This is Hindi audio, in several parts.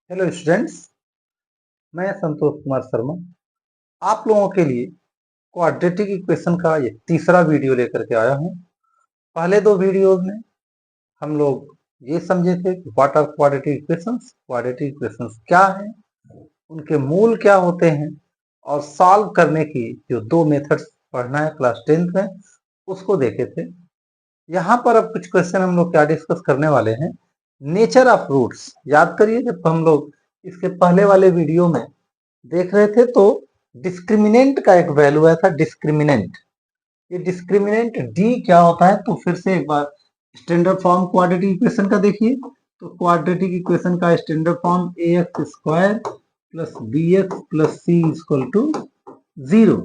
हेलो स्टूडेंट्स, मैं संतोष कुमार शर्मा आप लोगों के लिए क्वाड्रेटिक इक्वेशन का ये तीसरा वीडियो लेकर के आया हूँ। पहले दो वीडियोज में हम लोग ये समझे थे कि व्हाट आर क्वाड्रेटिक इक्वेशंस क्या है, उनके मूल क्या होते हैं और सॉल्व करने की जो दो मेथड्स पढ़ना है क्लास 10th में उसको देखे थे। यहाँ पर अब कुछ क्वेश्चन हम लोग क्या डिस्कस करने वाले हैं, नेचर ऑफ रूट्स। याद करिए जब हम लोग इसके पहले वाले वीडियो में देख रहे थे तो डिस्क्रिमिनेंट का एक वैल्यू आया था, डिस्क्रिमिनेंट। ये डिस्क्रिमिनेंट डी क्या होता है, तो फिर से एक बार स्टैंडर्ड फॉर्म क्वाड्रेटिक इक्वेशन का देखिए। तो क्वाड्रेटिक इक्वेशन का standard form a x square plus b x plus c equal to 0।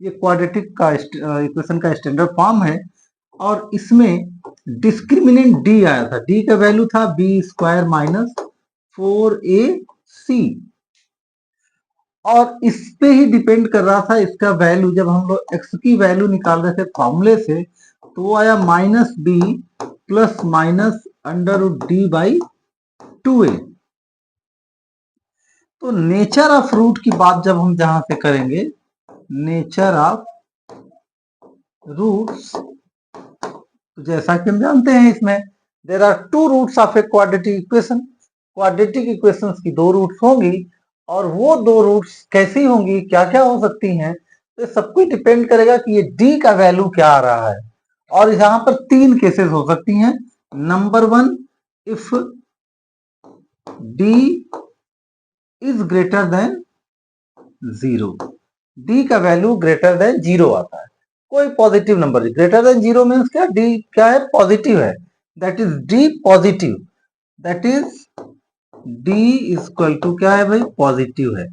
ये क्वाड्रेटिक का इक्वेशन का स्टैंडर्ड फॉर्म है और इसमें डिस्क्रिमिनेंट डी आया था। डी का वैल्यू था बी स्क्वायर माइनस 4ac और इस पे ही डिपेंड कर रहा था इसका वैल्यू। जब हम लोग x की वैल्यू निकाल रहे थे फॉर्मूले से तो वो आया minus b plus minus under root d by 2a। तो नेचर ऑफ रूट की बात जब हम जहां से करेंगे, नेचर ऑफ रूट्स, तो जैसा कि हम जानते हैं इसमें there are two roots of a quadratic equation. Quadratic equations की दो रूट्स होंगी और वो दो रूट्स कैसी होंगी, क्या क्या हो सकती हैं, तो सब कुछ डिपेंड करेगा कि ये डी का वैल्यू क्या आ रहा है। और यहाँ पर तीन केसेस हो सकती हैं। Number one, if D is greater than 0, D का वैल्यू ग्रेटर देन 0 आता है, कोई positive number. Greater than 0 means क्या, डी क्या है, पॉजिटिव है, that is D positive, that is D equal to क्या है भाई, पॉजिटिव है।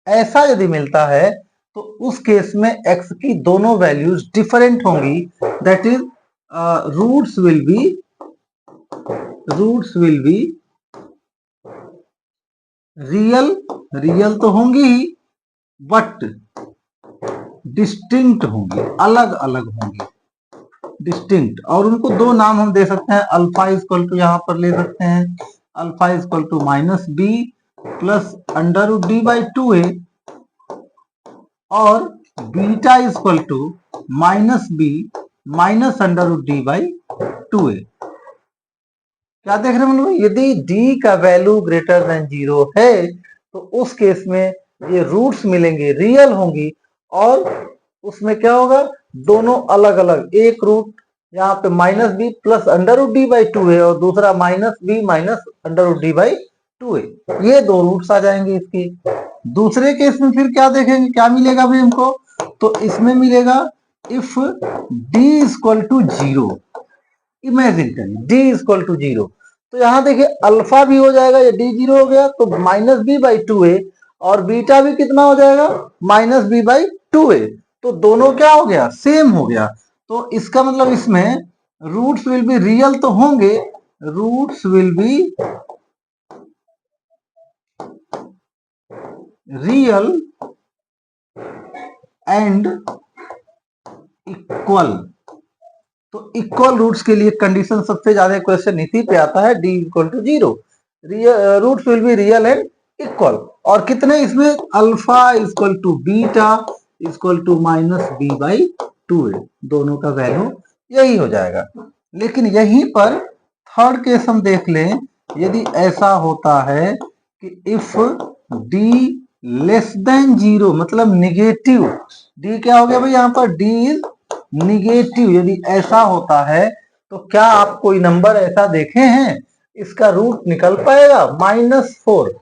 ऐसा यदि मिलता है तो उस केस में x की दोनों वैल्यूज डिफरेंट होंगी, that is roots will be real तो होंगी ही बट डिस्टिंक्ट होंगी, अलग अलग होंगी, डिस्टिंक्ट। और उनको दो नाम हम दे सकते हैं। अल्फा इक्वल टू यहां पर ले सकते हैं, alpha equal to minus b plus under root d by 2a और beta equal to minus b minus under root d by 2a। क्या देख रहे हैं हम लोग, यदि d का वैल्यू ग्रेटर देन 0 है तो उस केस में ये रूट्स मिलेंगे, रियल होंगी और उसमें क्या होगा, दोनों अलग अलग, एक रूट यहाँ पे minus b plus under root d by 2a और दूसरा minus b minus under root d by 2a, ये दो रूट्स आ जाएंगे इसकी। दूसरे केस में फिर क्या देखेंगे, क्या मिलेगा भाई हमको, तो इसमें मिलेगा if d equal to 0। Imagine करिए d इक्वल टू 0, तो यहां देखिए अल्फा भी हो जाएगा, ये d 0 हो गया तो माइनस बी बाई 2a और बीटा भी कितना हो जाएगा, माइनस बी बाई 2a। तो दोनों क्या हो गया, सेम हो गया। तो इसका मतलब इसमें रूट्स विल बी रियल तो होंगे, roots will be real and equal. तो इक्वल रूट्स के लिए कंडीशन सबसे ज्यादा क्वेश्चन इसी पे आता है, D equal to 0, roots will be real and equal. और कितने इसमें, alpha equal to beta equal to minus b by 2a, दोनों का वैल्यू यही हो जाएगा। लेकिन यहीं पर थर्ड केस हम देख लें, यदि ऐसा होता है कि इफ डी लेस देन 0, मतलब निगेटिव, डी क्या हो गया भाई यहाँ पर, डी इज निगेटिव, यदि ऐसा होता है तो क्या आप कोई नंबर ऐसा देखे हैं इसका रूट निकल पाएगा -4?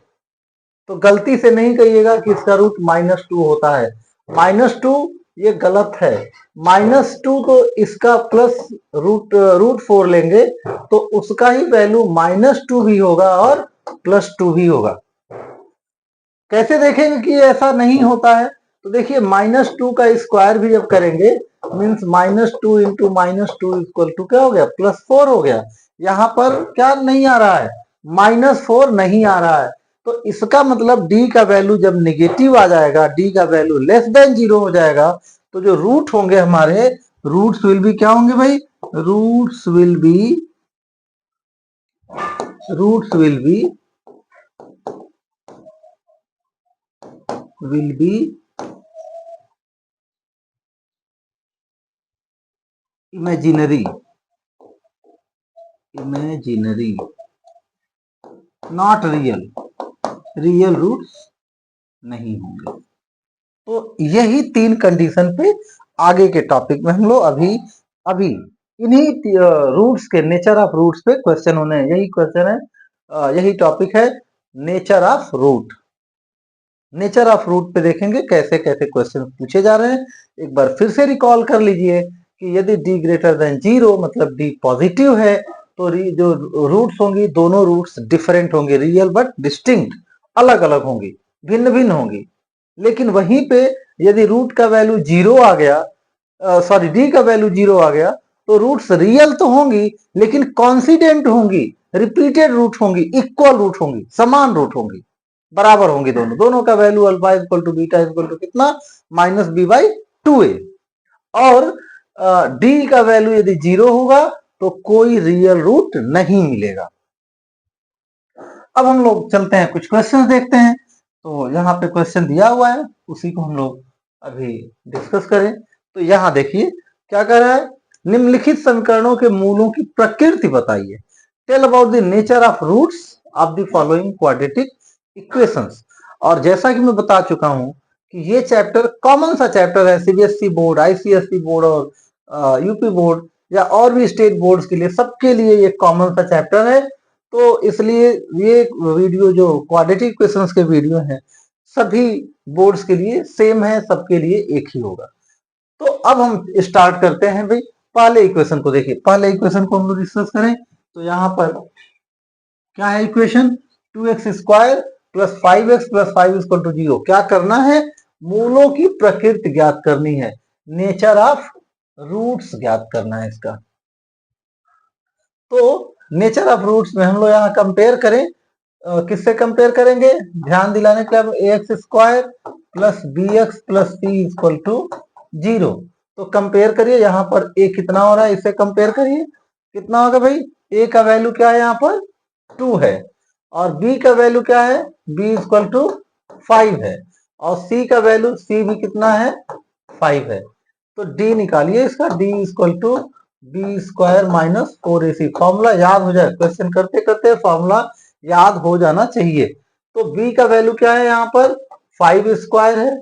तो गलती से नहीं कहिएगा कि इसका रूट -2 होता है। -2 ये गलत है। -2 तो इसका प्लस रूट 4 लेंगे तो उसका ही वैल्यू -2 भी होगा और +2 भी होगा। कैसे देखेंगे कि ऐसा नहीं होता है, तो देखिए -2 का स्क्वायर भी जब करेंगे मीन्स -2 इंटू -2 इक्वल टू क्या हो गया, +4 हो गया। यहाँ पर क्या नहीं आ रहा है, -4 नहीं आ रहा है। तो इसका मतलब d का वैल्यू जब निगेटिव आ जाएगा, d का वैल्यू लेस देन 0 हो जाएगा, तो जो रूट होंगे हमारे, रूट्स विल बी क्या होंगे भाई, roots will be will be imaginary, not real, real roots नहीं होंगे। तो यही 3 कंडीशन पे आगे के टॉपिक में हम लोग अभी इन्हीं रूट्स के, नेचर ऑफ रूट्स पे क्वेश्चन होने हैं। यही क्वेश्चन है, यही टॉपिक है, nature of root. Nature of root पे देखेंगे कैसे कैसे क्वेश्चन पूछे जा रहे हैं। एक बार फिर से रिकॉल कर लीजिए कि यदि d ग्रेटर देन 0 मतलब d पॉजिटिव है, तो जो रूट्स होंगी दोनों रूट्स डिफरेंट होंगे, रियल बट डिस्टिंक्ट, अलग अलग होंगी, भिन्न भिन्न होंगी। लेकिन वहीं पे यदि रूट का वैल्यू 0 आ गया, सॉरी d का वैल्यू 0 आ गया, तो रूट्स रियल तो होंगी लेकिन कॉन्सिडेंट होंगी, रिपीटेड रूट होंगी, इक्वल रूट होंगी, समान रूट होंगी, बराबर होंगी दोनों का value alpha equal to beta equal to कितना, माइनस बी बाई 2a। और d का वैल्यू यदि 0 होगा तो कोई रियल रूट नहीं मिलेगा। अब हम लोग चलते हैं, कुछ क्वेश्चन देखते हैं। तो यहाँ पे क्वेश्चन दिया हुआ है, उसी को हम लोग अभी डिस्कस करें। तो यहाँ देखिए क्या कर रहा है, निम्नलिखित समीकरणों के मूलों की प्रकृति बताइए। Tell about the nature of roots of the following quadratic equations. और जैसा कि मैं बता चुका हूं कि ये चैप्टर कॉमन सा चैप्टर है, सीबीएसई बोर्ड, आईसीएसई बोर्ड और यूपी बोर्ड या और भी स्टेट बोर्ड्स के लिए, सबके लिए ये कॉमन सा चैप्टर है। तो इसलिए ये वीडियो जो क्वाड्रेटिक इक्वेशंस के वीडियो हैं सभी बोर्ड्स के लिए सेम है, सबके लिए एक ही होगा। तो अब हम स्टार्ट करते हैं भाई, पहले इक्वेशन को देखिए। पहले इक्वेशन को हम लोग डिस्कस करें तो यहाँ पर क्या है equation, 2x square plus 5x प्लस 5 इक्वल टू 0। क्या करना है, मूलों की प्रकृति ज्ञात करनी है, नेचर ऑफ रूट्स ज्ञात करना है इसका। तो नेचर ऑफ रूट्स में हम लोग यहाँ कंपेयर करें, किससे कंपेयर करेंगे, ध्यान दिलाने के लिए, x square plus b x plus c equal to 0। तो कंपेयर करिए, यहाँ पर ए कितना हो रहा है, इससे कंपेयर करिए, कितना होगा भाई, ए का वैल्यू क्या है यहाँ पर 2 है, और बी का वैल्यू क्या है, बी इक्वल टू 5 है, और सी का वैल्यू, सी भी कितना है 5 है। तो डी निकालिए इसका, D equal to b square minus 4ac। Formula याद हो जाए, क्वेश्चन करते करते फॉर्मूला याद हो जाना चाहिए। तो b का वैल्यू क्या है, यहाँ पर 5 स्क्वायर है,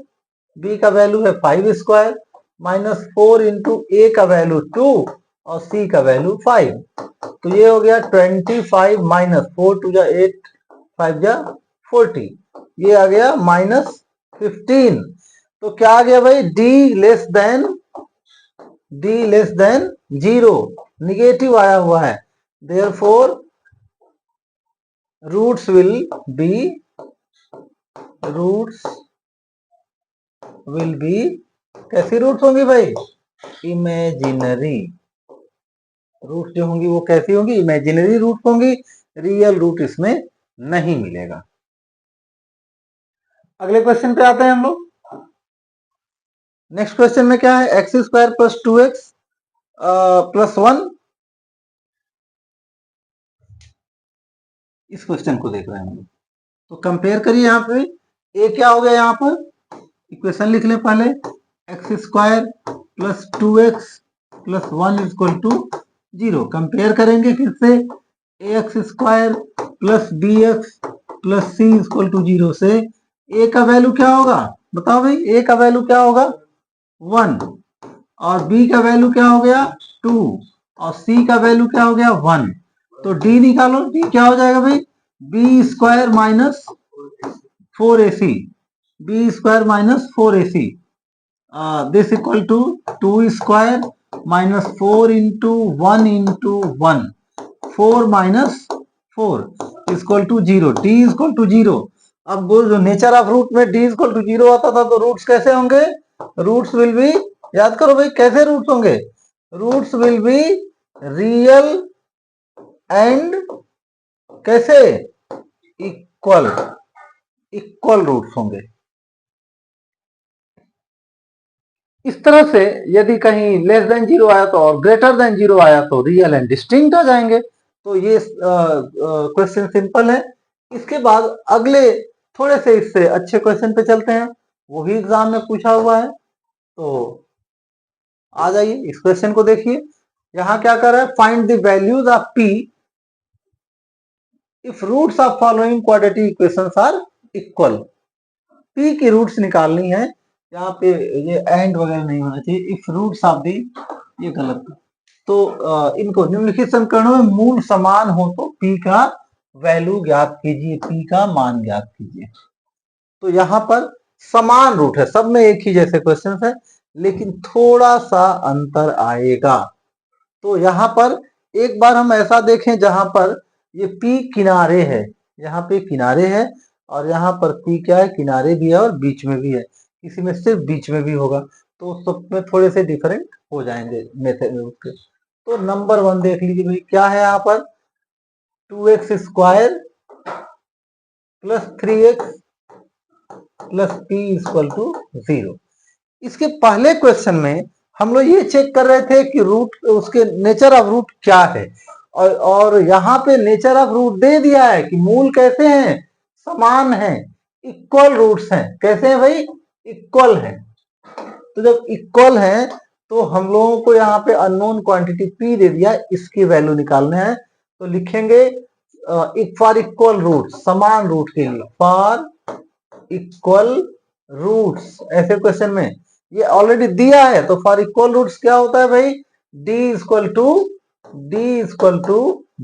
b का वैल्यू है 5 स्क्वायर माइनस 4 इंटू ए का वैल्यू 2 और c का वैल्यू 5। तो ये हो गया 25 माइनस 4 टू जा 8 5 जा 40, ये आ गया माइनस 15। तो क्या आ गया भाई, d लेस देन 0, निगेटिव आया हुआ है, देयरफॉर रूट्स विल बी कैसी रूट्स होंगी भाई, इमेजिनरी रूट्स जो होंगी वो कैसी होंगी, इमेजिनरी रूट्स होंगी, रियल रूट इसमें नहीं मिलेगा। अगले क्वेश्चन पे आते हैं हम लोग। नेक्स्ट क्वेश्चन में क्या है, x square plus 2x plus 1, इस क्वेश्चन को देख रहे हैं हम लोग। तो कंपेयर करिए, यहाँ पे ए क्या हो गया, यहाँ पर इक्वेशन लिख ले पहले, x square plus 2x plus 1 equal to 0। Compare करेंगे फिर से, a x square plus b x plus c equal to 0 से ए का वैल्यू क्या होगा, बताओ भाई, ए का वैल्यू क्या होगा 1, और बी का वैल्यू क्या हो गया 2, और सी का वैल्यू क्या हो गया 1। तो डी निकालो, डी क्या हो जाएगा भाई, b square minus 4ac, b square minus 4ac, this equal to 2 square minus 4 into 1 into 1, 4 minus 4 equal to 0, D equal to 0। अब वो जो नेचर ऑफ रूट में डी इक्वल टू 0 आता था, तो रूट्स कैसे होंगे, रूट्स विल बी, याद करो भाई कैसे रूट्स होंगे, roots will be real and कैसे, इक्वल रूट्स होंगे। इस तरह से यदि कहीं लेस देन 0 आया तो और ग्रेटर देन 0 आया तो रियल एंड डिस्टिंक्ट आ जाएंगे। तो ये क्वेश्चन सिंपल है। इसके बाद अगले थोड़े से इससे अच्छे क्वेश्चन पे चलते हैं। वो भी एग्जाम में पूछा हुआ है। तो आ जाइए इस क्वेश्चन को देखिए, यहां क्या कर रहा है, find the values of p if roots of following quadratic equations are equal. P की रूट्स निकालनी है, यहाँ पे ये एंड वगैरह नहीं होना चाहिए, इफ रूट्स ऑफ दी, ये गलत है। तो इनको निम्नलिखित समीकरणों में मूल समान हो तो पी का वैल्यू ज्ञात कीजिए, पी का मान ज्ञात कीजिए। तो यहाँ पर समान रूट है, सब में एक ही जैसे क्वेश्चन है, लेकिन थोड़ा सा अंतर आएगा। तो यहाँ पर एक बार हम ऐसा देखें जहां पर ये P किनारे है, यहाँ पे किनारे है और यहाँ पर P क्या है, किनारे भी है और बीच में भी है, किसी में सिर्फ बीच में भी होगा, तो सब में थोड़े से डिफरेंट हो जाएंगे मेथड उसके। तो नंबर 1 देख लीजिए भाई, क्या है यहाँ पर 2x square plus 3x plus p equal to 0। इसके पहले क्वेश्चन में हम लोग ये चेक कर रहे थे कि रूट, उसके नेचर ऑफ रूट क्या है, और यहाँ पे नेचर ऑफ रूट दे दिया है कि मूल कैसे हैं, समान हैं, इक्वल रूट्स हैं। कैसे हैं भाई, इक्वल हैं। तो जब इक्वल हैं तो हम लोगों को यहाँ पे अननोन क्वांटिटी p दे दिया, इसकी वैल्यू निकालना है। तो लिखेंगे फॉर इक्वल रूट, समान रूट के लिए, फॉर इक्वल रूट्स, ऐसे क्वेश्चन में ये ऑलरेडी दिया है। तो फॉर इक्वल रूट्स क्या होता है भाई, d equal to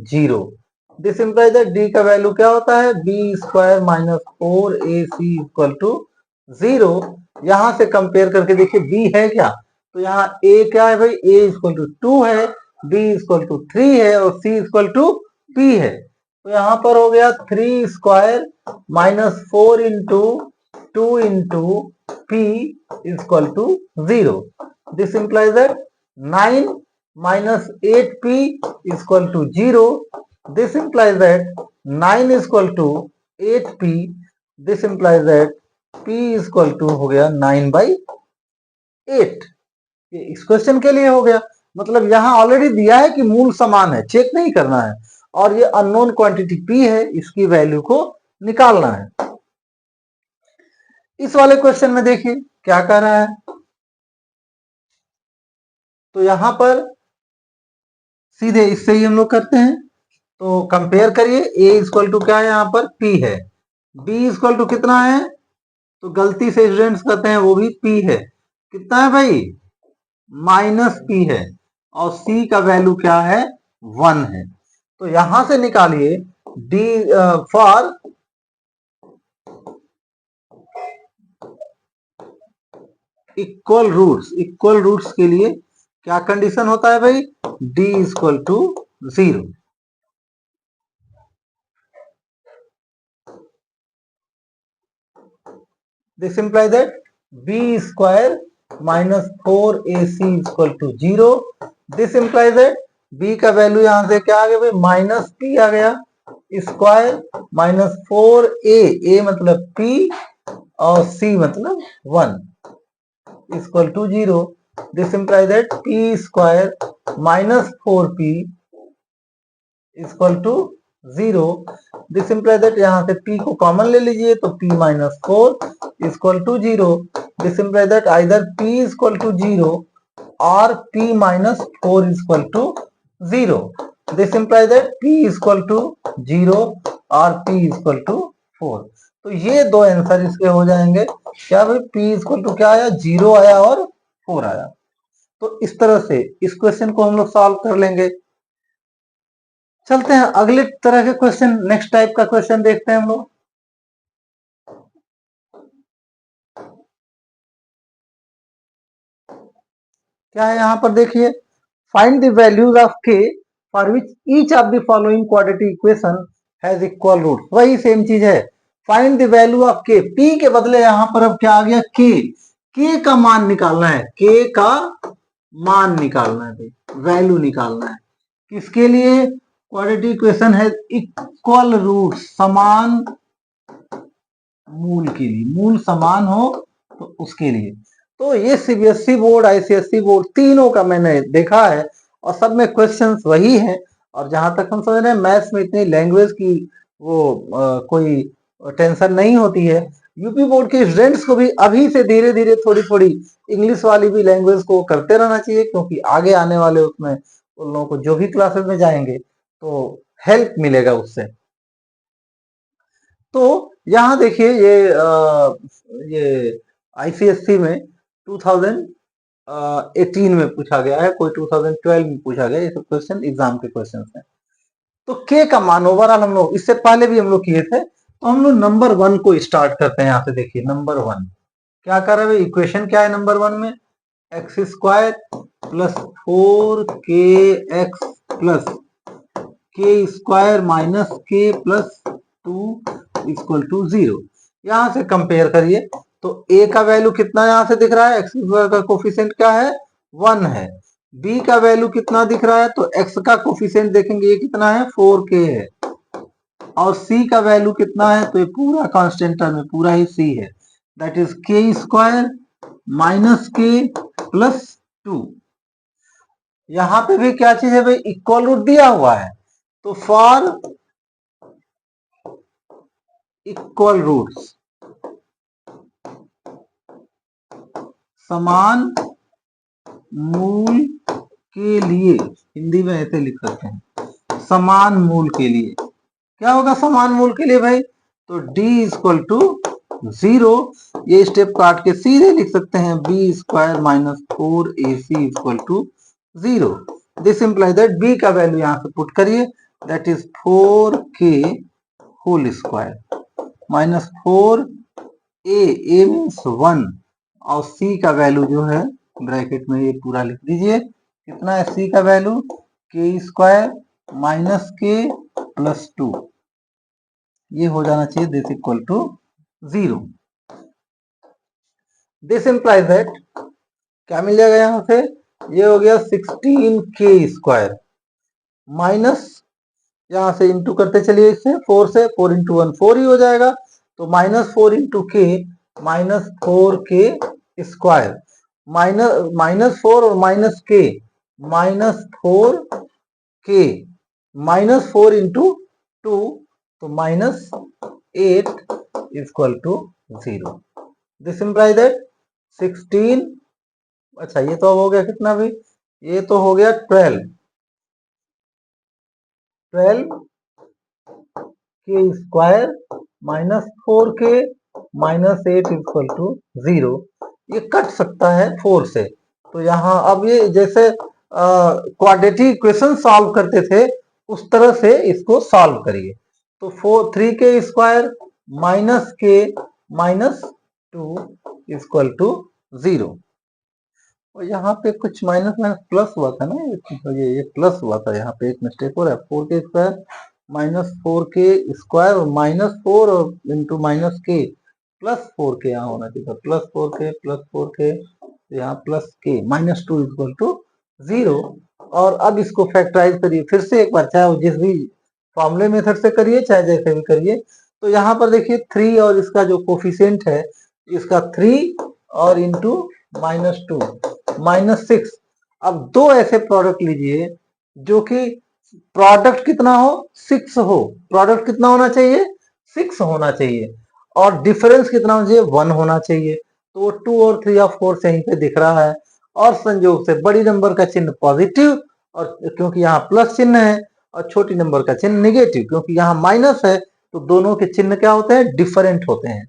0। This implies that d का वैल्यू क्या होता है, b square minus 4ac equal to 0। यहां से कंपेयर करके देखिए b है क्या, तो यहाँ a क्या है भाई, a इक्वल टू 2 है, b इक्वल टू 3 है और c इक्वल टू p है। तो यहाँ पर हो गया 3 square minus 4 into 2 into p equal to 0। This implies that 9 minus 8p equal to 0. This implies that 9 is equal to 8p. This implies that p is equal to हो गया 9 by 8। ये इस क्वेश्चन के लिए हो गया, मतलब यहां ऑलरेडी दिया है कि मूल समान है, चेक नहीं करना है, और ये अननोन क्वांटिटी p है, इसकी वैल्यू को निकालना है। इस वाले क्वेश्चन में देखिए क्या कह रहा है, तो यहां पर सीधे इससे ही हम लोग करते हैं। तो कंपेयर करिए, a इक्वल टू क्या है, यहाँ पर p है, b इक्वल टू कितना है, तो गलती से स्टूडेंट्स कहते हैं वो भी p है, कितना है भाई, माइनस p है, और c का वैल्यू क्या है, 1 है। तो यहां से निकालिए d फॉर इक्वल रूट्स के लिए क्या कंडीशन होता है भाई, d equal to 0। This implies that b square minus 4ac equal to 0. This implies that b का वैल्यू यहां से क्या आ गया भाई, माइनस p आ गया, स्क्वायर माइनस 4a, a मतलब p और c मतलब 1 equal to 0। This implies that p square minus 4p equal to 0। This implies that यहां से p को कॉमन ले लीजिए, तो p minus 4 equal to 0। This implies that either p equal to 0 और p minus 4 equal to 0। This implies that p equal to 0 और p इक्वल टू 4। तो ये दो आंसर इसके हो जाएंगे। क्या भाई, p इक्वल टू क्या आया, 0 आया और 4 आया। तो इस तरह से इस क्वेश्चन को हम लोग सॉल्व कर लेंगे। चलते हैं अगले तरह के क्वेश्चन, नेक्स्ट टाइप का क्वेश्चन देखते हैं हम लोग। क्या है यहाँ पर देखिए, find the values of k for which each of the following quadratic equation has equal root. वही सेम चीज है, find the value of k, p के बदले यहाँ पर अब क्या आ गया, k का मान निकालना है, k का मान निकालना है भाई, वैल्यू निकालना है। किसके लिए, क्वाड्रेटिक इक्वेशन है इक्वल रूट, समान मूल के लिए, मूल समान हो तो उसके लिए। तो ये सीबीएसई बोर्ड, आईसीएसई बोर्ड, तीनों का मैंने देखा है और सब में क्वेश्चंस वही हैं। और जहां तक हम समझ रहे हैं मैथ्स में इतनी लैंग्वेज की वो कोई टेंशन नहीं होती है। यूपी बोर्ड के स्टूडेंट्स को भी अभी से धीरे धीरे थोड़ी थोड़ी इंग्लिश वाली भी लैंग्वेज को करते रहना चाहिए, क्योंकि आगे आने वाले उसमें उन लोगों को जो भी क्लासेस में जाएंगे तो हेल्प मिलेगा उससे। तो यहाँ देखिए ये आईसीएससी में 2018 में पूछा गया है, कोई 2012 में पूछा गया, ये सब क्वेश्चन एग्जाम के क्वेश्चन हैं। तो के का मान ओवरऑल हम लोग इससे पहले भी हम लोग किए थे, तो हम लोग नंबर 1 को स्टार्ट करते हैं। यहाँ से देखिए नंबर 1 क्या कर रहे हैं, इक्वेशन क्या है नंबर 1 में, एक्स स्क्वायर प्लस 4 के एक्स प्लस के स्क्वायर माइनस के प्लस 2 इक्वल टू 0। यहां से कंपेयर करिए तो a का वैल्यू कितना यहां से दिख रहा है, एक्स स्क्वायर का कोफिशिएंट क्या है 1 है। b का वैल्यू कितना दिख रहा है, तो x का कोफिशिएंट देखेंगे ये कितना है 4k है। और c का वैल्यू कितना है, तो ये पूरा कांस्टेंट टर्म में पूरा ही c है, दैट इज के स्क्वायर माइनस के प्लस 2। यहां पे भी क्या चीज है भाई, इक्वल रूट दिया हुआ है, तो फॉर इक्वल रूट्स समान मूल के लिए, हिंदी में ऐसे लिख सकते हैं समान मूल के लिए, क्या होगा समान मूल के लिए भाई, तो d इक्वल टू 0। ये स्टेप काट के सीधे लिख सकते हैं b square minus 4ac equal to 0। This implies that b का वैल्यू यहां से पुट करिए, that is 4k whole square minus 4a means 1, और c का वैल्यू जो है ब्रैकेट में ये पूरा लिख दीजिए, कितना है c का वैल्यू के स्क्वायर माइनस के प्लस 2, ये हो जाना चाहिए this equal to 0। This implies that क्या मिल जाएगा यहां से, ये हो गया 16k स्क्वायर माइनस, यहां से इंटू करते चलिए इससे 4 से, 4 इंटू 1 4 ही हो जाएगा, तो माइनस 4 इंटू के माइनस 4k स्क्वायर माइनस 4 और माइनस के माइनस 4k माइनस 4 इंटू 2, तो minus 8 equal to 0। This implies that 16, अच्छा ये तो हो गया कितना भी, ये तो हो गया 12 के square minus 4k minus 8 equal to 0। ये कट सकता है 4 से, तो यहाँ अब ये जैसे क्वाड्रेटिक इक्वेशन सॉल्व करते थे उस तरह से इसको सॉल्व करिए। तो 3k स्क्वायर माइनस के माइनस 2 इक्वल टू 0। और यहाँ पे कुछ माइनस माइनस प्लस हुआ था ना, ये प्लस हुआ था, यहाँ पे एक मिस्टेक हो रहा है, 4k square minus 4k square और माइनस 4 और इंटू माइनस के प्लस 4k यहाँ होना चाहिए था, प्लस 4k यहाँ प्लस के माइनस 2 इक्वल टू 0। और अब इसको फैक्टराइज करिए फिर से एक बार, चाहे वो जिस भी फॉर्मूले मेथड से करिए चाहे जैसे भी करिए। तो यहाँ पर देखिए 3 और इसका जो कोफिशिएंट है इसका 3 और इंटू माइनस 2 माइनस 6। अब दो ऐसे प्रोडक्ट लीजिए जो कि प्रोडक्ट कितना हो 6 हो, प्रोडक्ट कितना होना चाहिए 6 होना चाहिए, और डिफरेंस कितना होना चाहिए 1 होना चाहिए। तो 2 और 3 ऑफ कोर्स यहीं पे दिख रहा है, और संयोग से बड़ी नंबर का चिन्ह पॉजिटिव, और क्योंकि यहाँ प्लस चिन्ह है, और छोटी नंबर का चिन्ह निगेटिव क्योंकि यहाँ माइनस है, तो दोनों के चिन्ह क्या होते हैं डिफरेंट होते हैं।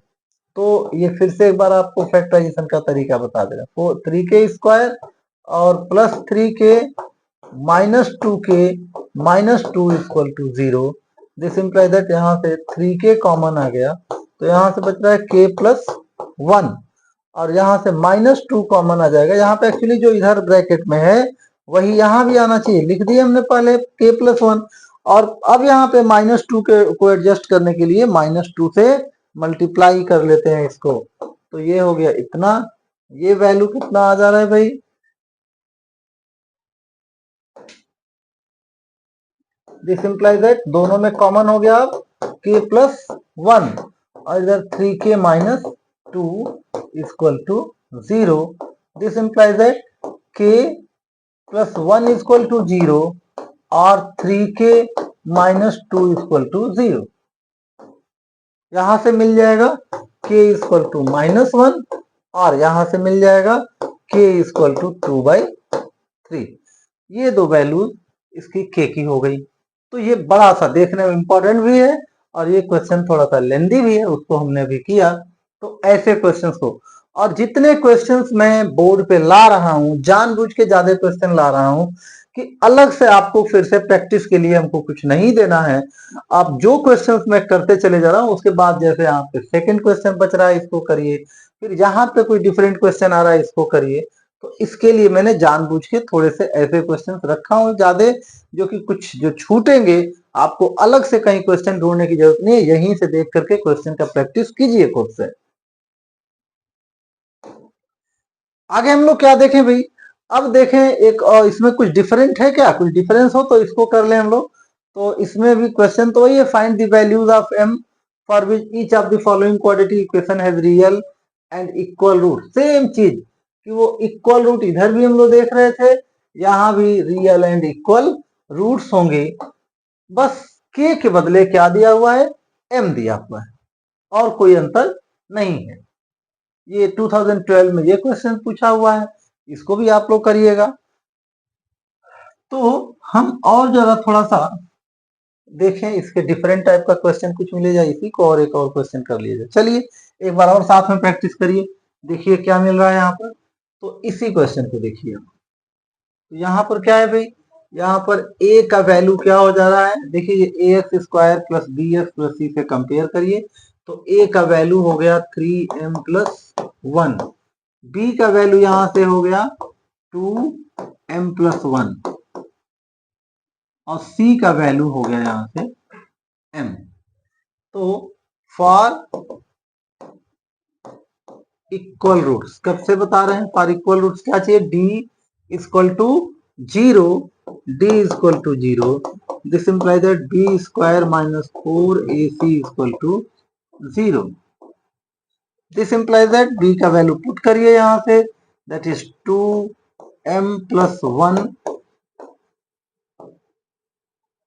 तो ये फिर से एक बार आपको फैक्टराइजेशन का तरीका बता दे रहा है, 3k स्क्वायर और plus 3k minus 2k minus 2 equal to 0। This implies that यहाँ से 3k कॉमन आ गया, तो यहाँ से बच रहा है k प्लस 1, और यहाँ से माइनस 2 कॉमन आ जाएगा। यहाँ पे एक्चुअली जो इधर ब्रैकेट में है वही यहाँ भी आना चाहिए, लिख दिए हमने पहले k प्लस 1, और अब यहाँ पे माइनस 2 को एडजस्ट करने के लिए माइनस 2 से मल्टीप्लाई कर लेते हैं इसको, तो ये हो गया इतना, ये वैल्यू कितना आ जा रहा है भाई, दिस इंप्लाइज दैट दोनों में कॉमन हो गया अब k प्लस 1, और इधर 3k minus 2 equal to 0। This implies that k plus 1 equal to 0 और 3k माइनस 2 इक्वल टू 0। यहां से मिल जाएगा k k इक्वल टू -1 और यहां से मिल जाएगा k इक्वल टू 2/3। ये दो वैल्यूज इसकी k की हो गई। तो ये बड़ा सा देखने में इंपॉर्टेंट भी है और ये क्वेश्चन थोड़ा सा लेंदी भी है, उसको हमने भी किया। तो ऐसे क्वेश्चंस को, और जितने क्वेश्चंस मैं बोर्ड पे ला रहा हूं, जानबूझ के ज्यादा क्वेश्चन ला रहा हूं कि अलग से आपको फिर से प्रैक्टिस के लिए हमको कुछ नहीं देना है। आप जो क्वेश्चंस मैं करते चले जा रहा हूं उसके बाद जैसे यहाँ पे सेकंड क्वेश्चन बच रहा है इसको करिए, फिर यहाँ पे कोई डिफरेंट क्वेश्चन आ रहा है इसको करिए। तो इसके लिए मैंने जानबूझ के थोड़े से ऐसे क्वेश्चन रखा हूं ज्यादा, जो कि कुछ जो छूटेंगे आपको अलग से कहीं क्वेश्चन ढूंढने की जरूरत नहीं है, यहीं से देख करके क्वेश्चन का प्रैक्टिस कीजिए खुद से। आगे हम लोग क्या देखें भाई, अब देखें एक इसमें कुछ डिफरेंट है क्या, कुछ डिफरेंस हो तो इसको कर लें हम लोग। तो इसमें भी क्वेश्चन तो वही है, find the values of m for which each of the following quadratic equation has real and equal root. Same चीज कि वो इक्वल रूट इधर भी हम लोग देख रहे थे, यहां भी रियल एंड इक्वल रूट्स होंगे, बस k के बदले क्या दिया हुआ है, m दिया हुआ है और कोई अंतर नहीं है। ये 2012 में ये क्वेश्चन पूछा हुआ है, इसको भी आप लोग करिएगा। तो हम और जरा थोड़ा सा देखें, इसके डिफरेंट टाइप का क्वेश्चन कुछ मिलेगा, इसी को और एक और क्वेश्चन कर लीजिए। चलिए एक बार और साथ में प्रैक्टिस करिए, देखिए क्या मिल रहा है यहाँ पर। तो इसी क्वेश्चन को देखिए, तो यहाँ पर क्या है भाई, यहाँ पर a का वैल्यू क्या हो जा रहा है, देखिए ये ax square plus b x plus c से कंपेयर करिए। तो a का वैल्यू हो गया 3m प्लस 1, b का वैल्यू यहां से हो गया 2m प्लस 1 और c का वैल्यू हो गया यहां से m। तो फॉर इक्वल रूट्स कब से बता रहे हैं, फॉर इक्वल रूट्स क्या चाहिए, d equal to 0, d equal to 0, this imply that b square minus 4ac equal to 0। This implies that b का वैल्यू पुट करिए यहां से, that is 2m plus 1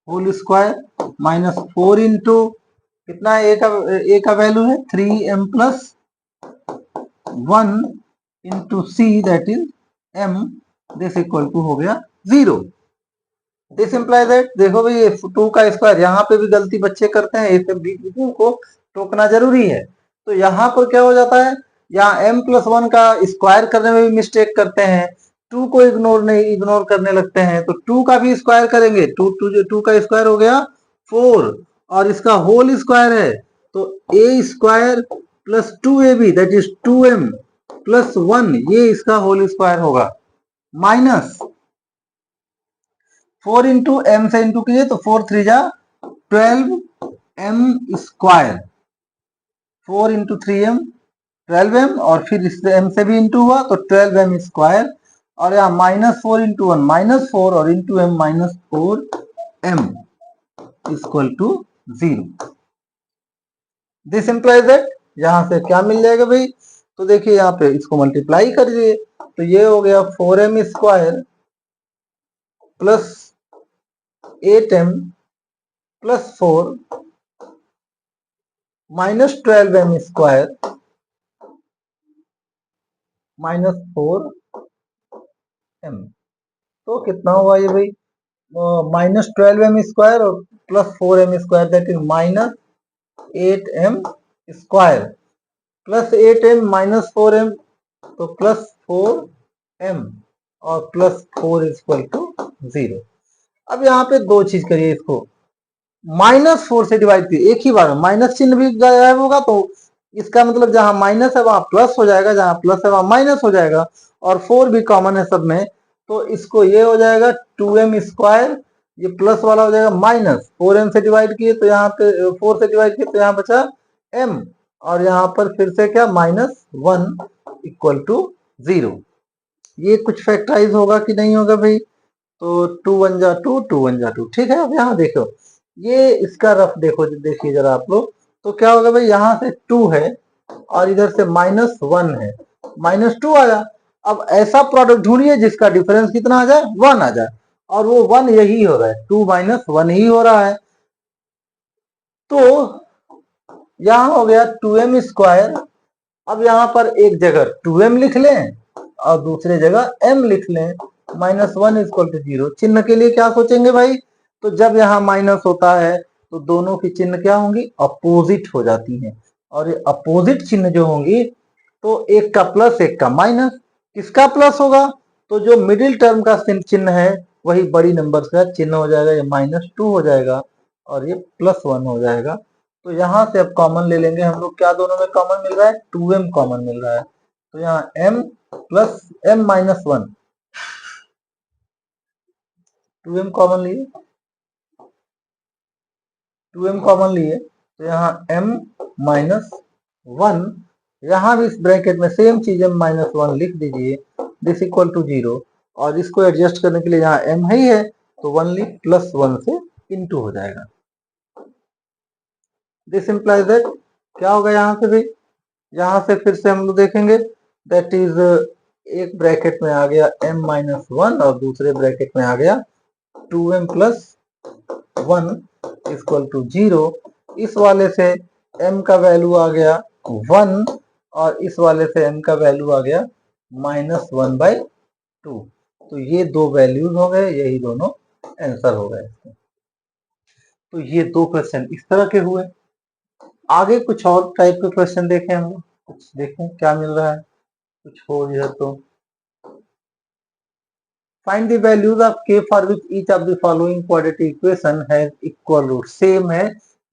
whole square minus 4 into कितना है, a का वैल्यू है 3m plus 1 into c that is m, this equal to हो गया 0। दिस इंप्लाई दैट, देखो भाई ये 2 का स्क्वायर, यहाँ पे भी गलती बच्चे करते हैं, इसे बीच को टोकना जरूरी है। तो यहाँ पर क्या हो जाता है, यहाँ m प्लस 1 का स्क्वायर करने में भी मिस्टेक करते हैं, 2 को इग्नोर करने लगते हैं। तो 2 का भी स्क्वायर करेंगे, 2 का स्क्वायर हो गया 4 और इसका होल स्क्वायर है, तो a square plus 2ab that is 2m plus 1, ये इसका होल स्क्वायर होगा, माइनस 4 इंटू एम से इंटू कीजिए तो 4 3 जा 12m square, 4 into 3m 12m और फिर इससे m से भी इंटू हुआ तो 12m स्क्वायर, और यहाँ माइनस 4 इंटू 1 माइनस 4 और into m minus 4m equal to 0। This implies that, यहां से क्या मिल जाएगा भाई, तो देखिए यहाँ पे इसको मल्टीप्लाई करिए, तो ये हो गया 4m square plus 8m plus 4 minus 12m square minus 4m। तो कितना हुआ ये भाई, माइनस 12m स्क्वायर और plus 4m square that is minus 8m square plus 8m minus 4m, तो प्लस 4m और प्लस 4 इक्वल टू 0। अब यहाँ पे दो चीज करिए, इसको माइनस 4 से डिवाइड कीजिए, एक ही बार माइनस चिन्ह भी गायब होगा, तो इसका मतलब जहां माइनस है वहां प्लस हो जाएगा, जहां प्लस है वहां माइनस हो जाएगा, और 4 भी कॉमन है सब में, तो इसको ये हो जाएगा 2m स्क्वायर, ये प्लस वाला हो जाएगा माइनस 4m से डिवाइड किए तो यहाँ पे 4 से डिवाइड किए तो यहाँ बचा m, और यहाँ पर फिर से क्या माइनस 1 इक्वल टू 0। ये कुछ फैक्टराइज होगा कि नहीं होगा भाई, तो 2 1 जा 2 2 1 जा 2, ठीक है। अब यहाँ देखो ये इसका रफ देखो, देखिए जरा आप लोग, तो क्या होगा भाई, यहाँ से 2 है और इधर से माइनस 1 है, माइनस 2 आया। अब ऐसा प्रोडक्ट ढूंढिए जिसका डिफरेंस कितना आ जाए, 1 आ जाए, और वो 1 यही हो रहा है, 2 माइनस 1 ही हो रहा है। तो यहाँ हो गया 2m स्क्वायर अब यहाँ पर एक जगह 2m लिख लें और दूसरे जगह m लिख लें। -1 इक्वल टू 0। चिन्ह के लिए क्या सोचेंगे भाई? तो जब यहाँ माइनस होता है तो दोनों की चिन्ह क्या होंगी? अपोजिट हो जाती हैं। और ये अपोजिट चिन्ह जो होंगी तो एक का प्लस एक का माइनस। किसका प्लस होगा? तो जो मिडिल टर्म का चिन्ह है वही बड़ी नंबर का चिन्ह हो जाएगा। ये -2 हो जाएगा और ये +1 हो जाएगा। तो यहाँ से अब कॉमन ले लेंगे हम लोग। क्या दोनों में कॉमन मिल रहा है? 2m कॉमन मिल रहा है। तो यहाँ m plus m -1, 2m common लिए, 2m कॉमन लिए तो यहाँ m -1, यहाँ भी इस ब्रैकेट में सेम चीज m -1 लिख दीजिए। This equal to 0। और इसको एडजस्ट करने के लिए यहाँ m ही है तो ओनली +1 से इंटू हो जाएगा। दिस इंप्लाइज दैट क्या होगा यहाँ से भी? यहाँ से फिर से हम लोग देखेंगे दैट इज एक ब्रैकेट में आ गया m -1 और दूसरे ब्रैकेट में आ गया 2m + 1 इक्वल टू 0। इस वाले से m का वैल्यू आ गया 1 और इस वाले से m का वैल्यू आ गया -1/2। तो ये दो वैल्यूज हो गए, यही दोनों आंसर हो गए। तो ये दो क्वेश्चन इस तरह के हुए। आगे कुछ और टाइप के क्वेश्चन देखें हम लोग, कुछ देखें क्या मिल रहा है, कुछ हो इधर तो। Find the values of k for which each of the following quadratic equation has equal root. Same है,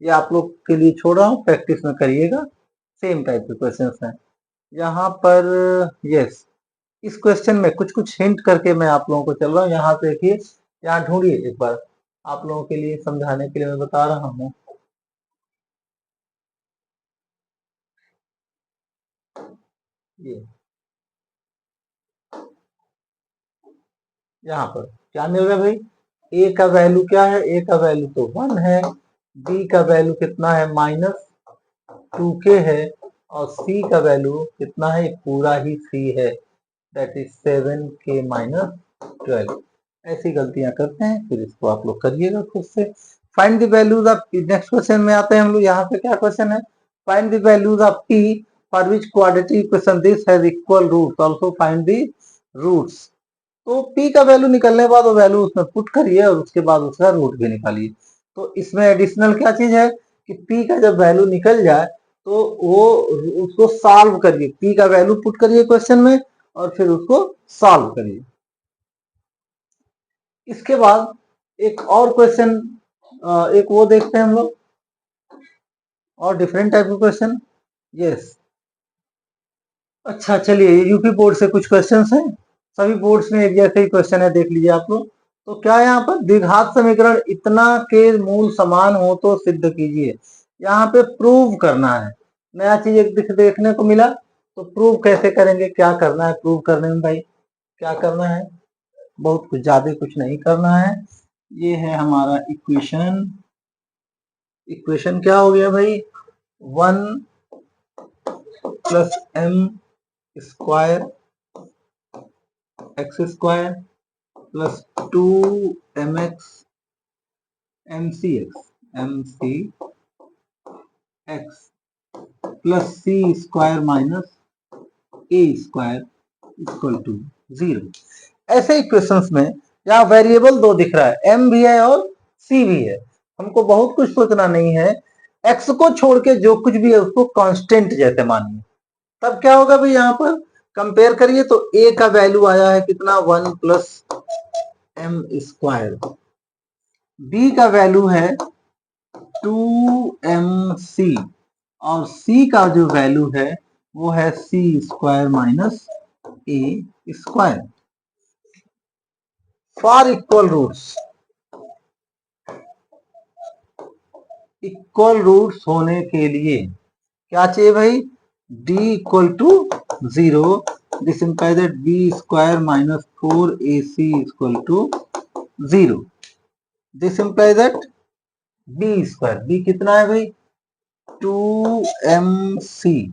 ये आप लोग के लिए छोड़ रहा हूँ, प्रैक्टिस में करिएगा। सेम टाइप के क्वेश्चंस हैं यहाँ पर। यस, इस क्वेश्चन में कुछ कुछ हिंट करके मैं आप लोगों को चल रहा हूँ। यहाँ पे देखिए, यहाँ ढूंढिए एक बार, आप लोगों के लिए समझाने के लिए मैं बता रहा हूँ। ये यहाँ पर क्या मिल रहा है भाई? a का वैल्यू क्या है? a का वैल्यू तो 1 है, b का वैल्यू कितना है? -2k है, और c का वैल्यू कितना है? पूरा ही c है, दैट इज 7k - 12। ऐसी गलतियां करते हैं, फिर इसको आप लोग करिएगा खुद से। Find the values of, next question में आते हैं हम लोग। यहाँ पे क्या क्वेश्चन है? Find the values of p for which quadratic equation this has equal roots, also find the roots. तो p का वैल्यू निकलने के बाद वो वैल्यू उसमें पुट करिए और उसके बाद उसका रूट भी निकालिए। तो इसमें एडिशनल क्या चीज है कि p का जब वैल्यू निकल जाए तो वो उसको सॉल्व करिए। p का वैल्यू पुट करिए क्वेश्चन में और फिर उसको सॉल्व करिए। इसके बाद एक और क्वेश्चन, एक वो देखते हैं हम लोग, और डिफरेंट टाइप के क्वेश्चन। यस, अच्छा चलिए, यूपी बोर्ड से कुछ क्वेश्चंस हैं। सभी बोर्ड्स में एक जैसे ही क्वेश्चन है, देख लीजिए आप लोग। तो क्या है यहाँ पर? द्विघात समीकरण इतना के मूल समान हो तो सिद्ध कीजिए। यहाँ पे प्रूव करना है, नया चीज एक देखने को मिला। तो प्रूव कैसे करेंगे, क्या करना है प्रूव करने में भाई? क्या करना है? बहुत कुछ ज्यादा कुछ नहीं करना है। ये है हमारा इक्वेशन। इक्वेशन क्या हो गया भाई? 1 + m² x² + 2mx mcx plus c² - a² equal to 0। ऐसे इक्वेशंस में यहाँ वेरिएबल दो दिख रहा है, m भी है और c भी है। हमको बहुत कुछ सोचना नहीं है, x को छोड़ के जो कुछ भी है उसको कांस्टेंट जैसे मानिए। तब क्या होगा भाई? यहाँ पर कंपेयर करिए तो a का वैल्यू आया है कितना? 1 + m²। b का वैल्यू है 2mc और c का जो वैल्यू है वो है c² - a²। For equal roots, equal roots होने के लिए क्या चाहिए भाई? d = 0। This implies that b² - 4ac = 0। This implies that b², b कितना है भाई? 2mc²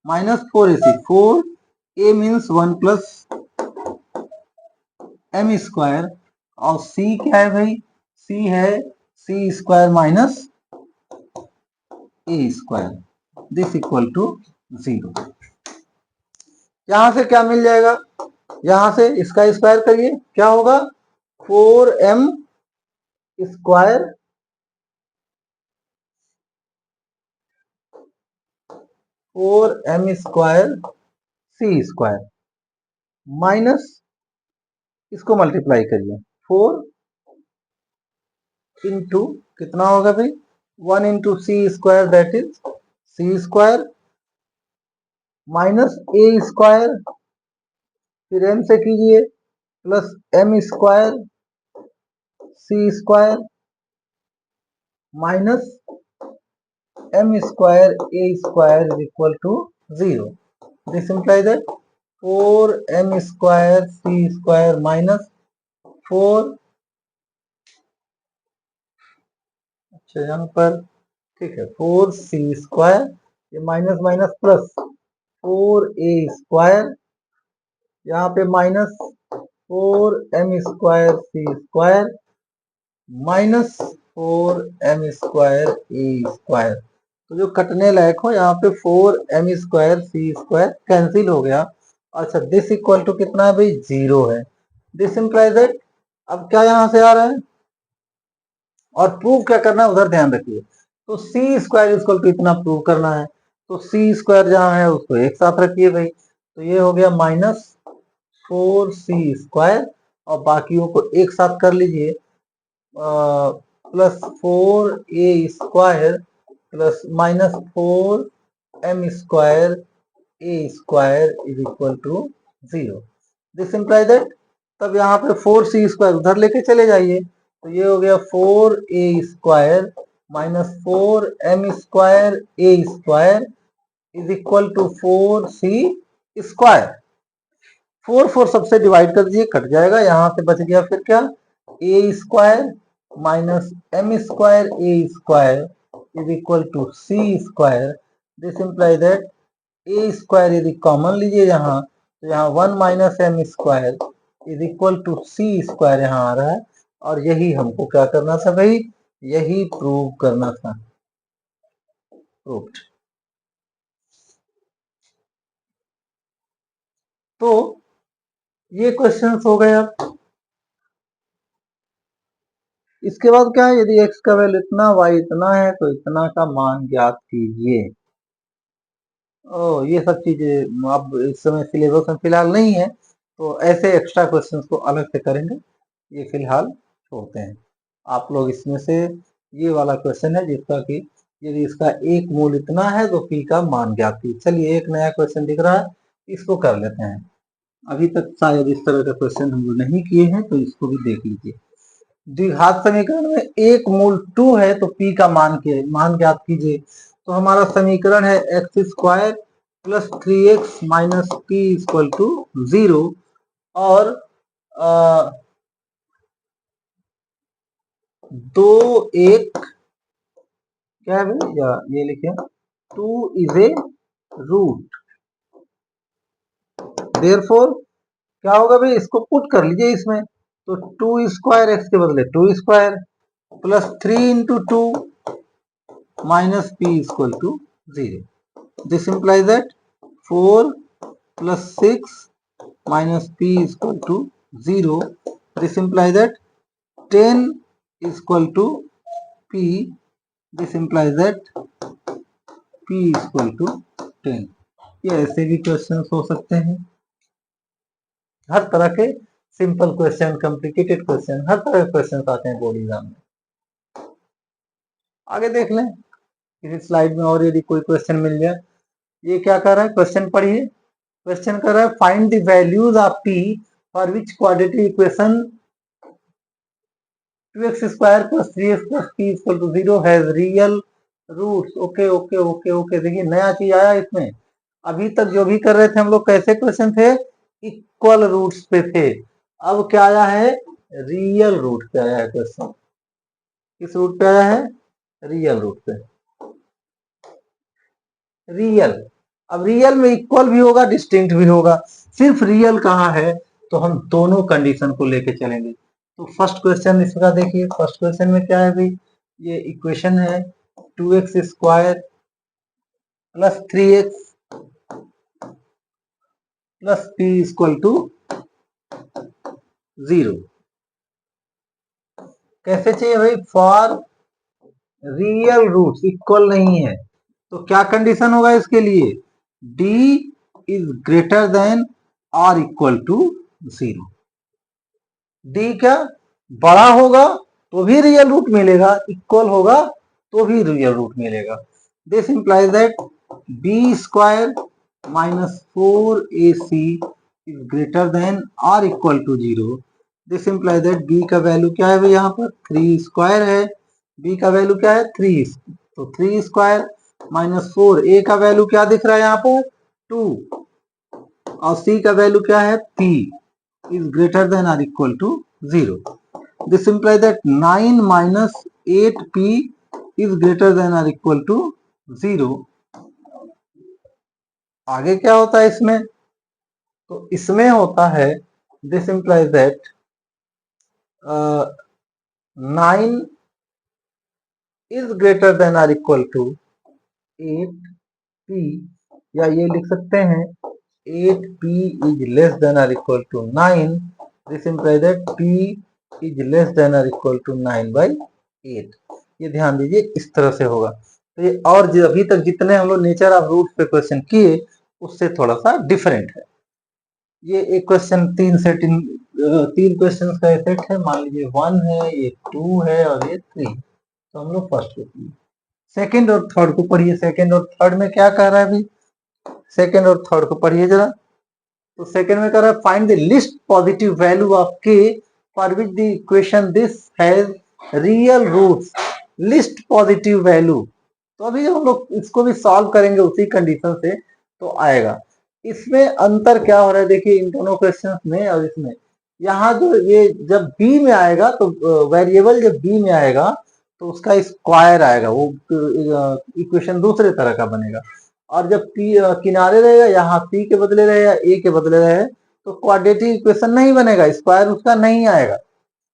-4ac, 4a means 1 + m² और c क्या है भाई? c है c² - a²। This equal to 0। यहां से क्या मिल जाएगा, यहां से इसका स्क्वायर करिए, क्या होगा 4m square 4m square c square minus इसको मल्टीप्लाई करिए 4 इंटू कितना होगा भाई 1 into c square that is c square minus a square फिर m से कीजिए प्लस m स्क्वायर सी square minus m square a square is equal to 0। This implies that 4m square c square minus 4, अच्छा यहाँ पर ठीक है 4c स्क्वायर, ये minus minus plus 4a square, यहाँ पे minus 4m square c square minus 4m square a square. तो जो कटने लायक हो यहाँ पे 4m square c square cancel हो गया। अच्छा दिस इक्वल टू कितना है भाई 0 है। दिस इंप्लाइज दैट, अब क्या यहाँ से आ रहा है और प्रूव क्या करना है उधर ध्यान रखिए। तो सी स्क्वायर इक्वल टू इतना प्रूव करना है, तो सी स्क्वायर जहां है उसको एक साथ रखिए भाई, तो ये हो गया माइनस 4c स्क्वायर और बाकियों को एक साथ कर लीजिए plus 4a square plus minus 4m square a square is equal to 0। This imply that, तब यहाँ पे 4c स्क्वायर उधर लेके चले जाइए, तो ये हो गया 4a square minus 4m square a square is equal to 4c square. 4 सबसे डिवाइड कर दीजिए कट जाएगा, यहां से बच गया फिर क्या a square minus m square a square is equal to c square. This imply that a square यदि कॉमन लीजिए यहाँ, तो यहाँ 1 minus m square is equal to c square यहाँ आ रहा है, और यही हमको क्या करना था भाई, यही प्रूव करना था। प्रूव्ड। तो ये क्वेश्चंस हो गए। अब इसके बाद क्या है, यदि x का वैल्यू इतना y इतना है तो इतना का मान ज्ञात कीजिए। ओ ये सब चीजें अब इस समय सिलेबस में फिलहाल नहीं है, तो ऐसे एक्स्ट्रा क्वेश्चंस को अलग से करेंगे, ये फिलहाल छोड़ते हैं। आप लोग इसमें से ये वाला क्वेश्चन है जिसका कि यदि इसका एक मूल इतना है तो p का मान ज्ञात कीजिए। चलिए एक नया क्वेश्चन दिख रहा है, इसको कर लेते हैं। अभी तक शायद इस तरह का क्वेश्चन हम लोग नहीं किए हैं, तो इसको भी देख लीजिए। द्विघात समीकरण में एक मूल 2 है तो p का मान ज्ञात कीजिए। तो हमारा समीकरण है x square plus 3x minus p equal to 0 और दो एक क्या है भाई, या ये लिखे 2 इज ए रूट। देयरफॉर क्या होगा भाई, इसको पुट कर लीजिए इसमें, तो 2 स्क्वायर एक्स के बदले 2 square plus 3 into 2 minus p equal to 0। This implies that 4 plus 6 minus p is equal to 0. This implies that 10 is equal to p. This implies that p is equal to 10. ये ऐसे भी क्वेश्चंस हो सकते हैं, हर तरह के सिंपल क्वेश्चन, कॉम्प्लिकेटेड क्वेश्चन, हर तरह के क्वेश्चन आते हैं बोर्ड एग्जाम में। आगे देख लें किसी स्लाइड में, और यदि कोई क्वेश्चन मिल जाए। ये क्या कर रहा है, क्वेश्चन पढ़िए। क्वेश्चन कर रहा है find the values of p for which quadratic equation 2x square plus 3x plus p equal to 0 has real roots. Okay okay okay okay, देखिए नया चीज आया इसमें। अभी तक जो भी कर रहे थे हम लोग कैसे क्वेश्चन थे, इक्वल रूट्स पे थे। अब क्या आया है, रियल रूट पे आया है क्वेश्चन। किस रूट पे आया है, रियल रूट पे। रियल, अब रियल में इक्वल भी होगा डिस्टिंक्ट भी होगा, सिर्फ रियल कहाँ है, तो हम दोनों कंडीशन को लेके चलेंगे। तो फर्स्ट क्वेश्चन इसका देखिए, फर्स्ट क्वेश्चन में क्या है भाई, ये इक्वेशन है 2x square plus 3x plus p equal to 0। कैसे चाहिए भाई? फॉर रियल रूट्स इक्वल नहीं है तो क्या कंडीशन होगा इसके लिए? d इज ग्रेटर देन और इक्वल टू 0। d क्या बड़ा होगा तो भी रियल रूट मिलेगा, इक्वल होगा तो भी रियल रूट मिलेगा। This implies that b square minus 4ac is greater than और equal to 0। This implies that b का वैल्यू क्या है भाई? यहाँ पर 3 स्क्वायर है, b का वैल्यू क्या है? 3, तो 3 स्क्वायर माइनस 4, a का वैल्यू क्या दिख रहा है यहाँ पर? 2, और c का वैल्यू क्या है? p is greater than or equal to 0. This implies that 9 minus 8p is greater than or equal to 0. आगे क्या होता है इसमें? तो इसमें होता है this implies that 9 is greater than or equal to 8p, या ये लिख सकते हैं 8p is less than or equal to 9. This implies that p is less than or equal to 9 by 8. ये ध्यान दीजिए, इस तरह से होगा। तो ये और अभी तक जितने हम लोग नेचर ऑफ रूट पे क्वेश्चन किए उससे थोड़ा सा डिफरेंट है। ये एक क्वेश्चन तीन क्वेश्चन का सेट है, मान लीजिए 1 है, ये 2 है और ये 3। तो हम लोग फर्स्ट को पढ़िए, सेकेंड और थर्ड को पढ़िए। सेकेंड और थर्ड में क्या कह रहा है अभी? सेकेंड और थर्ड को पढ़िए जरा। तो सेकेंड में कह रहा है find the least positive value of k for which the equation this has real roots. Least positive value, तो अभी हम लोग इसको भी सॉल्व करेंगे उसी कंडीशन से तो आएगा। इसमें अंतर क्या हो रहा है देखिए इन दोनों क्वेश्चन में और इसमें। यहाँ जो ये जब b में आएगा तो वेरिएबल जब b में आएगा तो उसका स्क्वायर आएगा, वो इक्वेशन दूसरे तरह का बनेगा। और जब p किनारे रहेगा, यहाँ p के बदले रहेगा, a के बदले रहे, तो क्वाड्रेटिक इक्वेशन नहीं बनेगा, स्क्वायर उसका नहीं आएगा।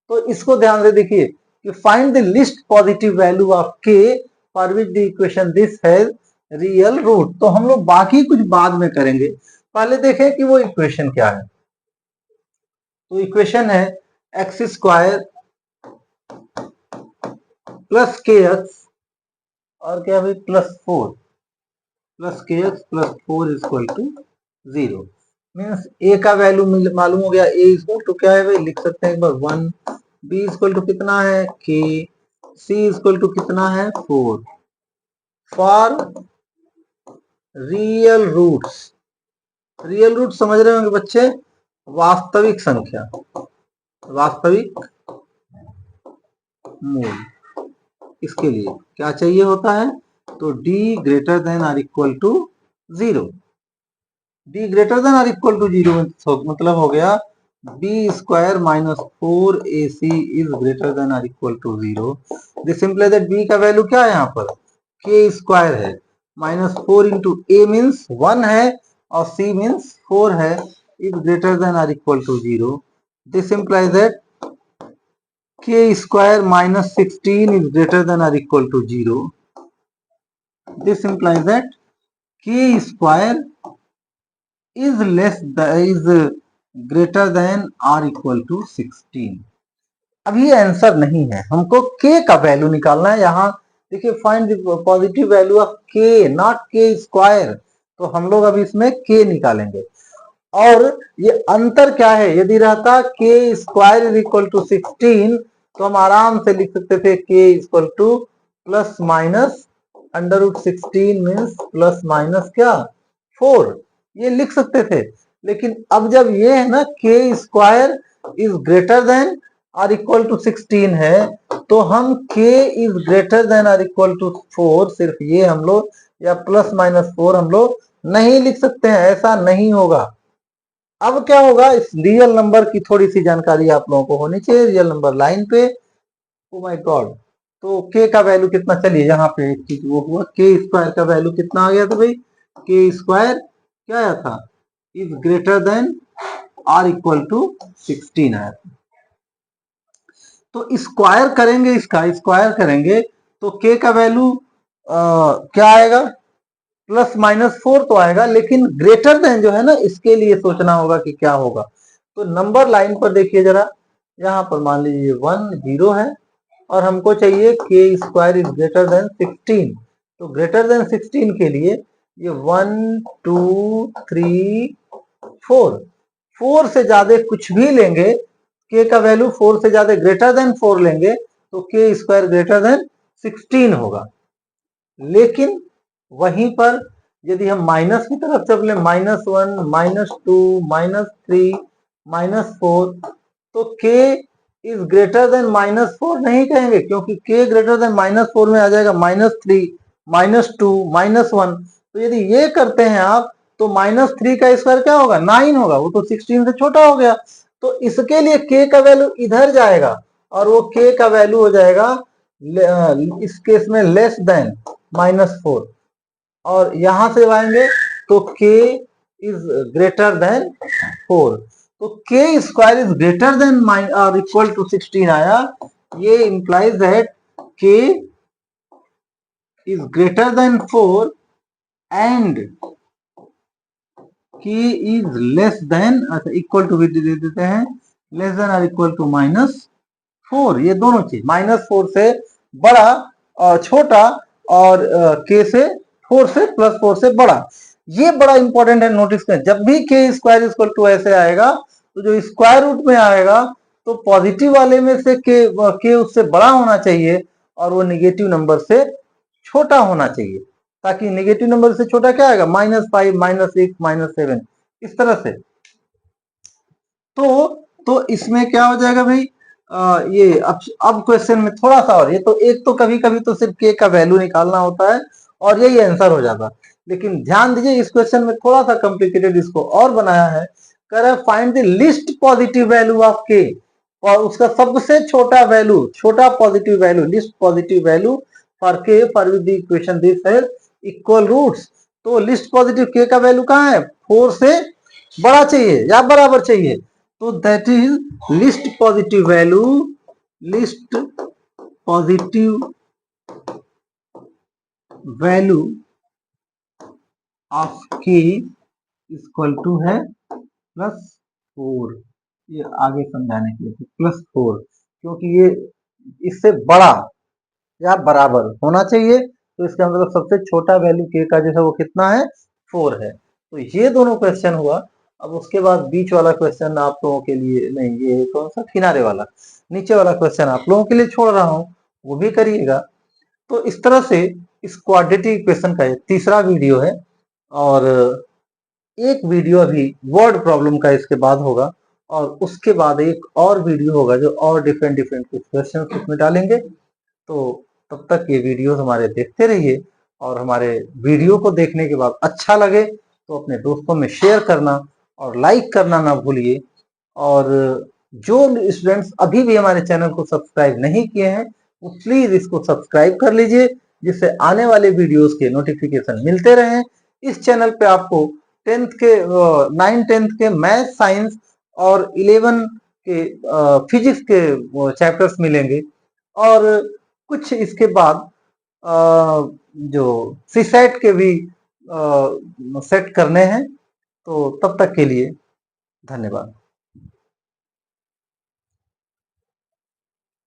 तो इसको ध्यान से देखिए कि find the least positive value of k for which the equation this has real root. तो हम लोग बाकी कुछ बाद में करेंगे, पहले देखें कि वो इक्वेशन क्या है। तो इक्वेशन है x square plus k x और क्या भाई plus 4 plus k x plus 4 equal to 0। Means a का वैल्यू मालूम हो गया, ए इक्वल टू क्या है भाई? लिख सकते हैं एक बार 1, बी इक्वल टू कितना है? के, सी इक्वल टू कितना है? 4। For real roots, real root समझ रहे होंगे बच्चे, वास्तविक संख्या, वास्तविक मूल, इसके लिए क्या चाहिए होता है? तो d greater than or equal to 0। d greater than or equal to 0 मतलब हो गया b square minus 4ac is greater than or equal to 0। This implies that b का वैल्यू क्या है यहाँ पर? k स्क्वायर है, माइनस 4 इंटू a मीन्स 1 है और c मीन्स 4 है, is greater than or equal to 0। This implies that k square minus 16 is greater than or equal to 0. This implies that k square is greater than or equal to 16. अब ये आंसर नहीं है, हमको k का वैल्यू निकालना है। यहाँ देखिए find the positive value of k, not k square. तो हम लोग अभी इसमें k निकालेंगे। और ये अंतर क्या है? यदि रहता k square is equal to 16 तो हम आराम से लिख सकते थे k equal to plus minus under root 16 means plus minus क्या 4, ये लिख सकते थे। लेकिन अब जब ये है ना k square is greater than और इक्वल टू 16 है तो हम k इज ग्रेटर देन और इक्वल टू 4 सिर्फ ये हम लोग, या प्लस माइनस 4 हम लोग नहीं लिख सकते हैं, ऐसा नहीं होगा। अब क्या होगा? इस रियल नंबर की थोड़ी सी जानकारी आप लोगों को होनी चाहिए, रियल नंबर लाइन पे। ओ माय गॉड, तो k का वैल्यू कितना? चलिए यहाँ पे एक चीज वो हुआ, k स्क्वायर का वैल्यू कितना आ गया था भाई? k स्क्वायर क्या आया था? Is greater than or equal to 16 आया था। तो स्क्वायर करेंगे, इसका स्क्वायर करेंगे तो k का वैल्यू क्या आएगा? +-4 तो आएगा, लेकिन ग्रेटर देन जो है ना, इसके लिए सोचना होगा कि क्या होगा। तो नंबर लाइन पर देखिए जरा, यहाँ पर मान लीजिए 1 0 है और हमको चाहिए k² इज ग्रेटर देन 16। तो ग्रेटर देन 16 के लिए ये 1 2 3 4, 4 से ज्यादा कुछ भी लेंगे, k का वैल्यू 4 से ज्यादा ग्रेटर देन 4 लेंगे तो k² ग्रेटर देन 16 होगा। लेकिन वहीं पर यदि हम माइनस की तरफ चले, -1 -2 -3 -4, तो k इज ग्रेटर देन -4 नहीं कहेंगे, क्योंकि k ग्रेटर देन -4 में आ जाएगा -3 -2 -1। तो यदि ये करते हैं आप, तो -3 का स्क्वायर क्या होगा, 9 होगा, वो तो 16 से छोटा हो गया। तो इसके लिए k का वैल्यू इधर जाएगा और वो k का वैल्यू हो जाएगा इस केस में लेस देन -4, और यहां से आएंगे तो k इज ग्रेटर देन 4। तो k² इज ग्रेटर देन और इक्वल टू 16 आया। ये implies that k is greater then 4 and k is less than, अच्छा इक्वल टू भी दे देते हैं, लेस देन और इक्वल टू -4। ये दोनों चीज -4 से बड़ा और छोटा, और k से 4 से +4 से बड़ा। ये बड़ा इंपॉर्टेंट है, नोटिस करें, जब भी k² इक्वल टू ऐसे आएगा तो जो स्क्वायर रूट में आएगा तो पॉजिटिव वाले में से k उससे बड़ा होना चाहिए और वो निगेटिव नंबर से छोटा होना चाहिए, ताकि निगेटिव नंबर से छोटा क्या आएगा, -5 -6 -7, इस तरह से। तो इसमें क्या हो जाएगा भाई, ये अब क्वेश्चन में थोड़ा सा, और ये तो एक तो कभी कभी तो सिर्फ k का वैल्यू निकालना होता है और यही आंसर हो जाता, लेकिन ध्यान दीजिए इस क्वेश्चन में थोड़ा सा कॉम्प्लिकेटेड इसको और बनाया है। कह रहा है find the least positive value of k, और उसका सबसे छोटा वैल्यू, छोटा positive value, least positive value for k for with the equation this has equal roots. तो लिस्ट पॉजिटिव k का वैल्यू कहाँ है, 4 से बड़ा चाहिए या बराबर चाहिए, तो that is least positive value, least positive value of k equal to है +4। ये आगे समझाने के लिए +4, क्योंकि ये इससे बड़ा या बराबर होना चाहिए, तो इसका मतलब सबसे छोटा वैल्यू k का जैसा वो कितना है, 4 है। तो ये दोनों क्वेश्चन हुआ। अब उसके बाद बीच वाला क्वेश्चन आप लोगों के लिए नहीं, ये कौन सा किनारे वाला, नीचे वाला क्वेश्चन आप लोगों के लिए छोड़ रहा हूं, वो भी करिएगा। तो इस तरह से इस क्वाड्रेटिक इक्वेशन का तीसरा वीडियो है, और एक वीडियो अभी वर्ड प्रॉब्लम का इसके बाद होगा, और उसके बाद एक और वीडियो होगा जो और डिफरेंट डिफरेंट क्वेश्चन उसमें डालेंगे। तो तब तक ये वीडियो हमारे देखते रहिए, और हमारे वीडियो को देखने के बाद अच्छा लगे तो अपने दोस्तों में शेयर करना और लाइक करना ना भूलिए। और जो स्टूडेंट्स अभी भी हमारे चैनल को सब्सक्राइब नहीं किए हैं, वो प्लीज इसको सब्सक्राइब कर लीजिए, जिससे आने वाले वीडियोस के नोटिफिकेशन मिलते रहें। इस चैनल पे आपको 10th के 9 10th के मैथ, साइंस और 11 के फिजिक्स के चैप्टर्स मिलेंगे, और कुछ इसके बाद जो सीसेट के भी सेट करने हैं। तो तब तक के लिए धन्यवाद।